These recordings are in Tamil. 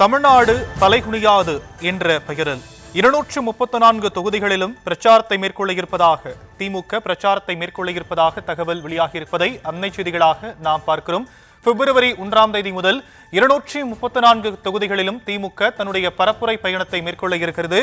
தமிழ்நாடு தலைகுனியாது என்ற பெயரில் 234 தொகுதிகளிலும் பிரச்சாரத்தை மேற்கொள்ள இருப்பதாக திமுக பிரச்சாரத்தை மேற்கொள்ள இருப்பதாக தகவல் வெளியாகியிருப்பதை அன்னை செய்திகளாக நாம் பார்க்கிறோம். பிப்ரவரி 1ஆம் தேதி முதல் 234 தொகுதிகளிலும் திமுக தன்னுடைய பரப்புரை பயணத்தை மேற்கொள்ள இருக்கிறது.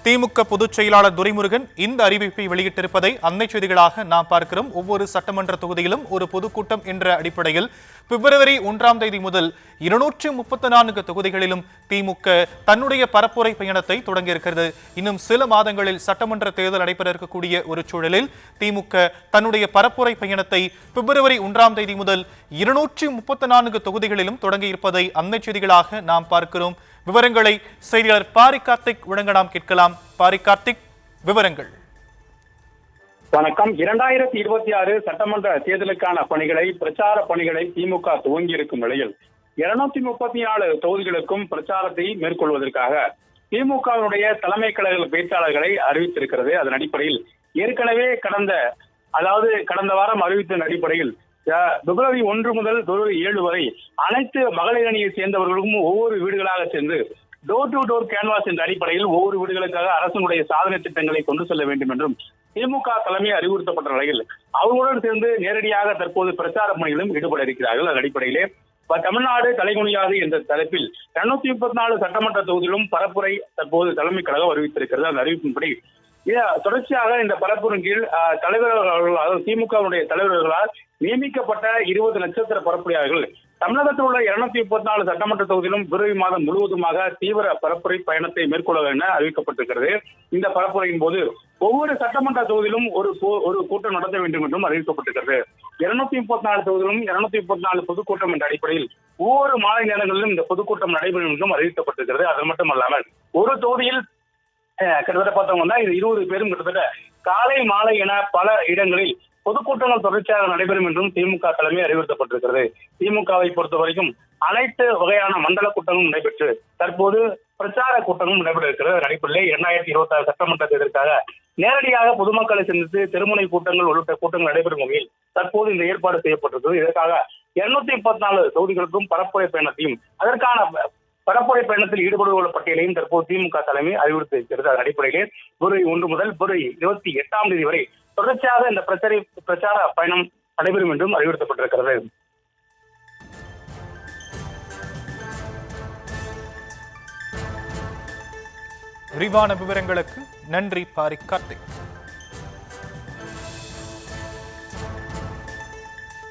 திமுக பொதுச் செயலாளர் துரைமுருகன் இந்த அறிவிப்பை வெளியிட்டிருப்பதை அன்னை செய்திகளாக நாம் பார்க்கிறோம். ஒவ்வொரு சட்டமன்ற தொகுதியிலும் ஒரு பொதுக்கூட்டம் என்ற அடிப்படையில் பிப்ரவரி 1ஆம் தேதி முதல் 234 தொகுதிகளிலும் திமுக தன்னுடைய பரப்புரை பயணத்தை தொடங்கியிருக்கிறது. இன்னும் சில மாதங்களில் சட்டமன்ற தேர்தல் நடைபெற இருக்கக்கூடிய ஒரு சூழலில் திமுக தன்னுடைய பரப்புரை பயணத்தை பிப்ரவரி 1ஆம் தேதி முதல் 234 தொகுதிகளிலும் தொடங்கியிருப்பதை அன்னை செய்திகளாக நாம் பார்க்கிறோம். விவரங்களை செய்தியாளர் பாரி கார்த்திக் வழங்க நாம் கேட்கலாம். பாரி கார்த்திக், விவரங்கள். வணக்கம். 2026 சட்டமன்ற தேர்தலுக்கான பணிகளை பிரச்சார பணிகளை திமுக துவங்கி இருக்கும் நிலையில் 234 தொகுதிகளுக்கும் பிரச்சாரத்தை மேற்கொள்வதற்காக திமுகவினுடைய தலைமை கழக பேச்சாளர்களை அறிவித்திருக்கிறது. அதன் அடிப்படையில் ஏற்கனவே கடந்த வாரம் அறிவித்ததன் அடிப்படையில் பிப்ரவரி 1 முதல் பிப்ரவரி 7 வரை அனைத்து மகளிர் அணியை சேர்ந்தவர்களுக்கும் ஒவ்வொரு வீடுகளாக சென்று டோர் டு டோர் கேன்வாஸ் என்ற அடிப்படையில் ஒவ்வொரு வீடுகளுக்காக அரசினுடைய சாதனை திட்டங்களை கொண்டு செல்ல வேண்டும் என்றும் திமுக தலைமை அறிவுறுத்தப்பட்ட நிலையில் அவர்களுடன் சேர்ந்து நேரடியாக தற்போது பிரச்சார பணிகளும் ஈடுபட இருக்கிறார்கள். அதன் அடிப்படையிலே தமிழ்நாடு தலைகுனியாது என்ற தலைப்பில் 234 சட்டமன்ற தொகுதியிலும் பரப்புரை தற்போது தலைமை கழகம் அறிவித்திருக்கிறது. அந்த அறிவிப்பின்படி தொடர்ச்சியாக இந்த பரப்புரின் கீழ் தலைவர்கள் திமுகவுடைய தலைவர்களால் நியமிக்கப்பட்ட 20 நட்சத்திர பரப்புரையாளர்கள் தமிழகத்தில் உள்ள 234 சட்டமன்ற தொகுதியிலும் பிப்ரவரி மாதம் முழுவதுமாக தீவிர பரப்புரை பயணத்தை மேற்கொள்ள என அறிவிக்கப்பட்டிருக்கிறது. இந்த பரப்புரையின் போது ஒவ்வொரு சட்டமன்ற தொகுதியிலும் ஒரு கூட்டம் நடத்த வேண்டும் என்றும் அறிவிக்கப்பட்டிருக்கிறது. 234 தொகுதியிலும் 234 பொதுக்கூட்டம் என்ற அடிப்படையில் ஒவ்வொரு மாலை நேரங்களிலும் இந்த பொதுக்கூட்டம் நடைபெறும் என்றும் அறிவிக்கப்பட்டிருக்கிறது. அது மட்டுமல்லாமல் ஒரு தொகுதியில் கிட்டத்தட்ட பார்த்தவங்கன்னா இது 20 பேரும் கிட்டத்தட்ட காலை மாலை என பல இடங்களில் பொதுக்கூட்டங்கள் தொடர்ச்சியாக நடைபெறும் என்றும் திமுக தலைமை அறிவுறுத்தப்பட்டிருக்கிறது. திமுகவை பொறுத்த வரைக்கும் அனைத்து வகையான மண்டல கூட்டங்களும் நடைபெற்று தற்போது பிரச்சார கூட்டங்களும் நடைபெற இருக்கிறது. அடிப்படையில் 2026 சட்டமன்ற தேர்தலுக்காக நேரடியாக பொதுமக்களை சந்தித்து தெருமுனை கூட்டங்கள் உள்ளிட்ட கூட்டங்கள் நடைபெறும் வகையில் தற்போது இந்த ஏற்பாடு செய்யப்பட்டிருக்கிறது. இதற்காக 234 தொகுதிகளுக்கும் பரப்புரை பயணத்தையும் அதற்கான பரப்புரை பயணத்தில் ஈடுபடுவோர் பட்டியலையும் தற்போது திமுக தலைமை அறிவுறுத்தியிருக்கிறது. அதன் அடிப்படையிலே பிப்ரவரி 1 முதல் பிப்ரவரி 28ஆம் தேதி வரை தொடர்ச்சியாக இந்த பிரச்சார பயணம் நடைபெறும் என்றும் அறிவுறுத்தப்பட்டிருக்கிறது. விரிவான விவரங்களுக்கு நன்றி பாரி கார்த்திக்.